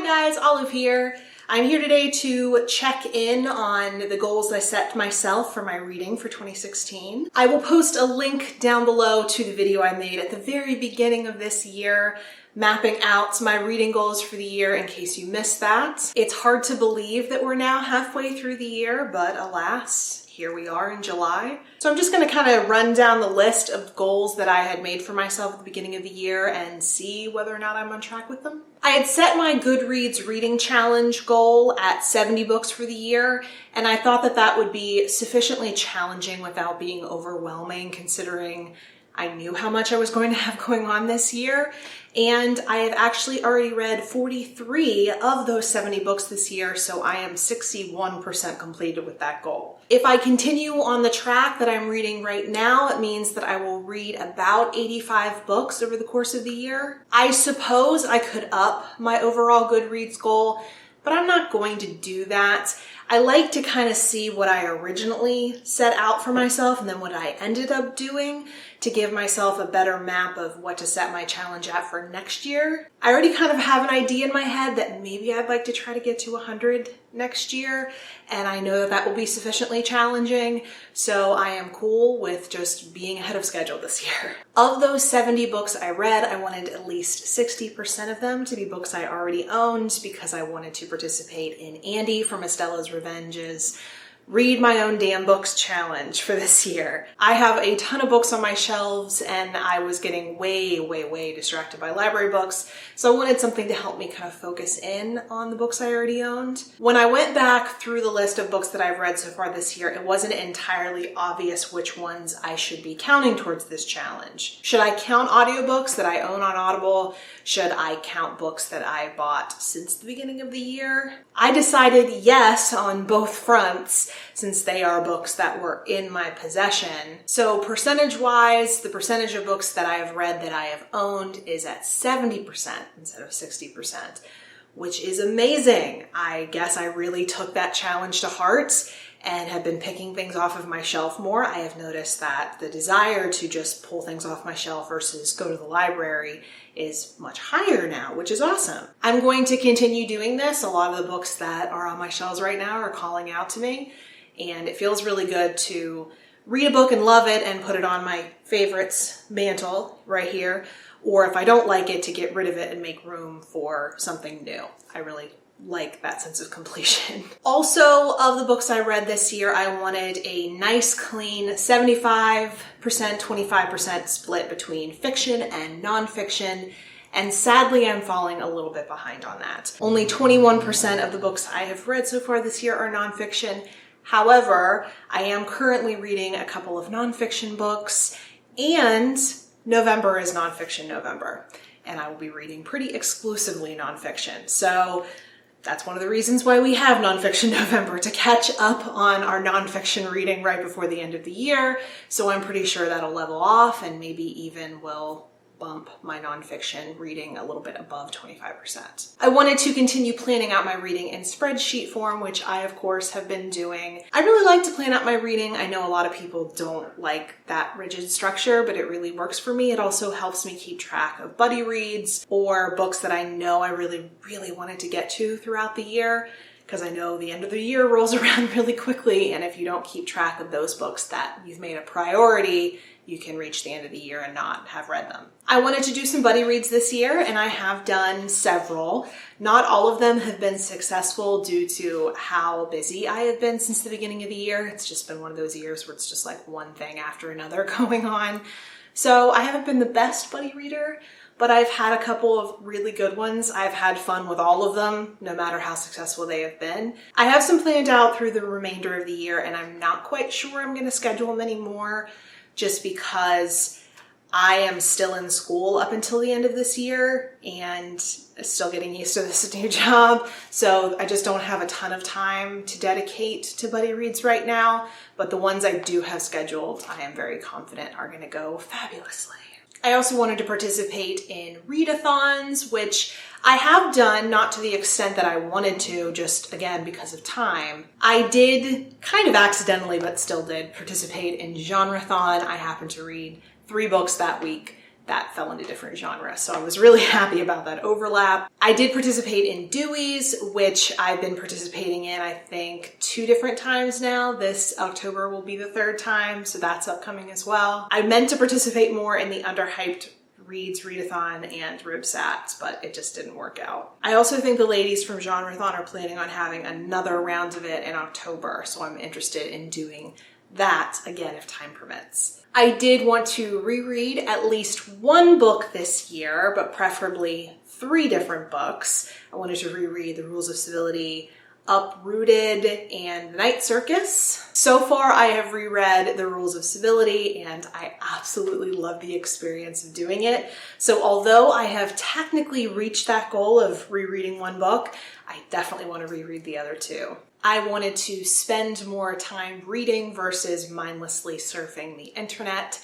guys, Olive here. I'm here today to check in on the goals I set myself for my reading for 2016. I will post a link down below to the video I made at the very beginning of this year, mapping out my reading goals for the year in case you missed that. It's hard to believe that we're now halfway through the year, but alas, here we are in July. So I'm just going to kind of run down the list of goals that I had made for myself at the beginning of the year and see whether or not I'm on track with them. I had set my Goodreads reading challenge goal at 70 books for the year, and I thought that that would be sufficiently challenging without being overwhelming, considering I knew how much I was going to have going on this year, and I have actually already read 43 of those 70 books this year, so I am 61% completed with that goal. If I continue on the track that I'm reading right now, it means that I will read about 85 books over the course of the year. I suppose I could up my overall Goodreads goal, but I'm not going to do that. I like to kind of see what I originally set out for myself and then what I ended up doing to give myself a better map of what to set my challenge at for next year. I already kind of have an idea in my head that maybe I'd like to try to get to 100 next year, and I know that that will be sufficiently challenging, so I am cool with just being ahead of schedule this year. Of those 70 books I read, I wanted at least 60% of them to be books I already owned because I wanted to participate in Andy from Estella's Revenge's Read My Own Damn Books challenge for this year. I have a ton of books on my shelves and I was getting way distracted by library books, so I wanted something to help me kind of focus in on the books I already owned. When I went back through the list of books that I've read so far this year, it wasn't entirely obvious which ones I should be counting towards this challenge. Should I count audiobooks that I own on Audible? Should I count books that I bought since the beginning of the year? I decided yes on both fronts, since they are books that were in my possession. So percentage-wise, the percentage of books that I have read that I have owned is at 70% instead of 60%, which is amazing. I guess I really took that challenge to heart and have been picking things off of my shelf more. I have noticed that the desire to just pull things off my shelf versus go to the library is much higher now, which is awesome. I'm going to continue doing this. A lot of the books that are on my shelves right now are calling out to me, and it feels really good to read a book and love it and put it on my favorites mantle right here, or if I don't like it, to get rid of it and make room for something new. I really like that sense of completion. Also, of the books I read this year, I wanted a nice clean 75%, 25% split between fiction and nonfiction, and sadly I'm falling a little bit behind on that. Only 21% of the books I have read so far this year are nonfiction. However, I am currently reading a couple of nonfiction books, and November is Nonfiction November, and I will be reading pretty exclusively nonfiction. So that's one of the reasons why we have Nonfiction November, to catch up on our nonfiction reading right before the end of the year. So I'm pretty sure that'll level off and maybe even will bump my nonfiction reading a little bit above 25%. I wanted to continue planning out my reading in spreadsheet form, which I of course have been doing. I really like to plan out my reading. I know a lot of people don't like that rigid structure, but it really works for me. It also helps me keep track of buddy reads or books that I know I really wanted to get to throughout the year, because I know the end of the year rolls around really quickly, and if you don't keep track of those books that you've made a priority, you can reach the end of the year and not have read them. I wanted to do some buddy reads this year, and I have done several. Not all of them have been successful due to how busy I have been since the beginning of the year. It's just been one of those years where it's just like one thing after another going on. So I haven't been the best buddy reader, but I've had a couple of really good ones. I've had fun with all of them, no matter how successful they have been. I have some planned out through the remainder of the year, and I'm not quite sure I'm going to schedule them anymore, just because I am still in school up until the end of this year and still getting used to this new job. So I just don't have a ton of time to dedicate to buddy reads right now, but the ones I do have scheduled, I am very confident are going to go fabulously. I also wanted to participate in readathons, which I have done, not to the extent that I wanted to, just again because of time. I did, kind of accidentally, but still did participate in Genreathon. I happened to read 3 books that week that fell into different genres. So I was really happy about that overlap. I did participate in Dewey's, which I've been participating in, I think, 2 different times now. This October will be the 3rd time, so that's upcoming as well. I meant to participate more in the underhyped Reads, Readathon, and Ribsats, but it just didn't work out. I also think the ladies from Genreathon are planning on having another round of it in October, so I'm interested in doing that again if time permits. I did want to reread at least 1 book this year, but preferably 3 different books. I wanted to reread The Rules of Civility, Uprooted, and The Night Circus. So far, I have reread The Rules of Civility, and I absolutely love the experience of doing it. So although I have technically reached that goal of rereading 1 book, I definitely want to reread the other 2. I wanted to spend more time reading versus mindlessly surfing the internet,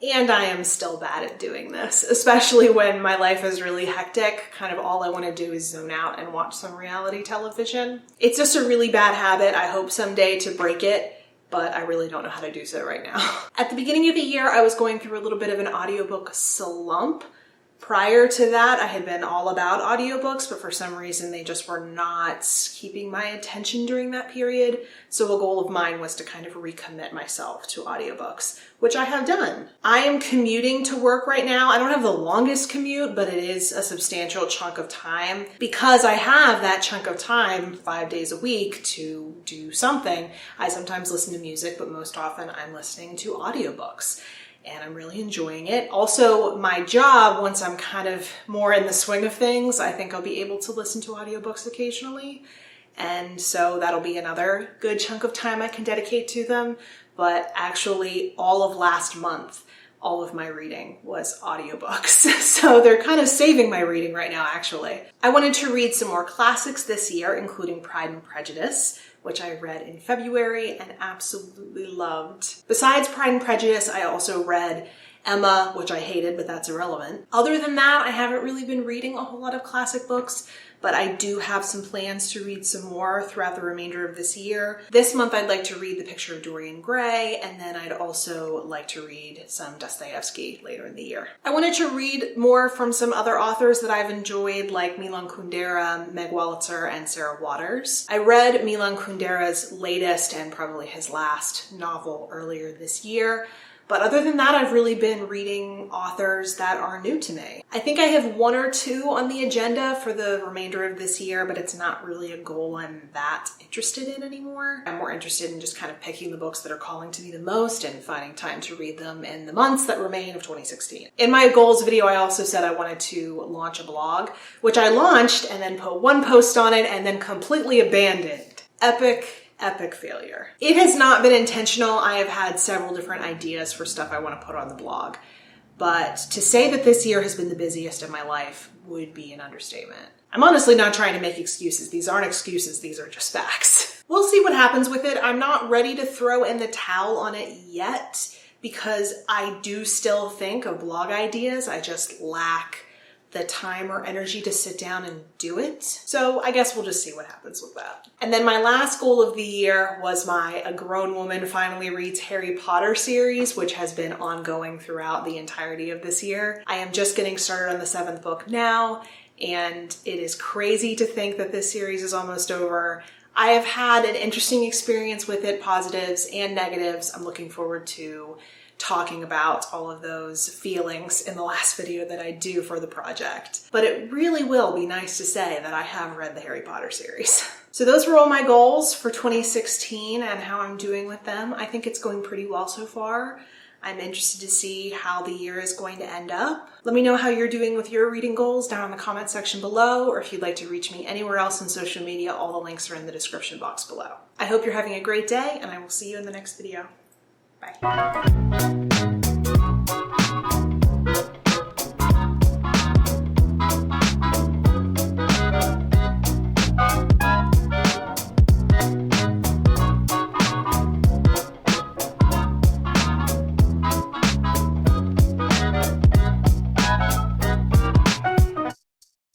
and I am still bad at doing this, especially when my life is really hectic. Kind of all I want to do is zone out and watch some reality television. It's just a really bad habit. I hope someday to break it, but I really don't know how to do so right now. At the beginning of the year, I was going through a little bit of an audiobook slump. Prior to that, I had been all about audiobooks, but for some reason they just were not keeping my attention during that period. So a goal of mine was to kind of recommit myself to audiobooks, which I have done. I am commuting to work right now. I don't have the longest commute, but it is a substantial chunk of time. Because I have that chunk of time 5 days a week to do something, I sometimes listen to music, but most often I'm listening to audiobooks. And I'm really enjoying it. Also, my job, once I'm kind of more in the swing of things, I think I'll be able to listen to audiobooks occasionally. And so that'll be another good chunk of time I can dedicate to them. But actually, all of last month, all of my reading was audiobooks. So they're kind of saving my reading right now, actually. I wanted to read some more classics this year, including Pride and Prejudice, which I read in February and absolutely loved. Besides Pride and Prejudice, I also read Emma, which I hated, but that's irrelevant. Other than that, I haven't really been reading a whole lot of classic books, but I do have some plans to read some more throughout the remainder of this year. This month, I'd like to read The Picture of Dorian Gray, and then I'd also like to read some Dostoevsky later in the year. I wanted to read more from some other authors that I've enjoyed, like Milan Kundera, Meg Wolitzer, and Sarah Waters. I read Milan Kundera's latest and probably his last novel earlier this year. But other than that, I've really been reading authors that are new to me. I think I have 1 or 2 on the agenda for the remainder of this year, but it's not really a goal I'm that interested in anymore. I'm more interested in just kind of picking the books that are calling to me the most and finding time to read them in the months that remain of 2016. In my goals video, I also said I wanted to launch a blog, which I launched and then put 1 post on it and then completely abandoned. Epic failure. It has not been intentional. I have had several different ideas for stuff I want to put on the blog, but to say that this year has been the busiest of my life would be an understatement. I'm honestly not trying to make excuses. These aren't excuses. These are just facts. We'll see what happens with it. I'm not ready to throw in the towel on it yet because I do still think of blog ideas. I just lack the time or energy to sit down and do it. So I guess we'll just see what happens with that. And then my last goal of the year was my A Grown Woman Finally Reads Harry Potter series, which has been ongoing throughout the entirety of this year. I am just getting started on the 7th book now, and it is crazy to think that this series is almost over. I have had an interesting experience with it, positives and negatives. I'm looking forward to talking about all of those feelings in the last video that I do for the project. But it really will be nice to say that I have read the Harry Potter series. So those were all my goals for 2016 and how I'm doing with them. I think it's going pretty well so far. I'm interested to see how the year is going to end up. Let me know how you're doing with your reading goals down in the comment section below, or if you'd like to reach me anywhere else on social media, all the links are in the description box below. I hope you're having a great day, and I will see you in the next video. Bye.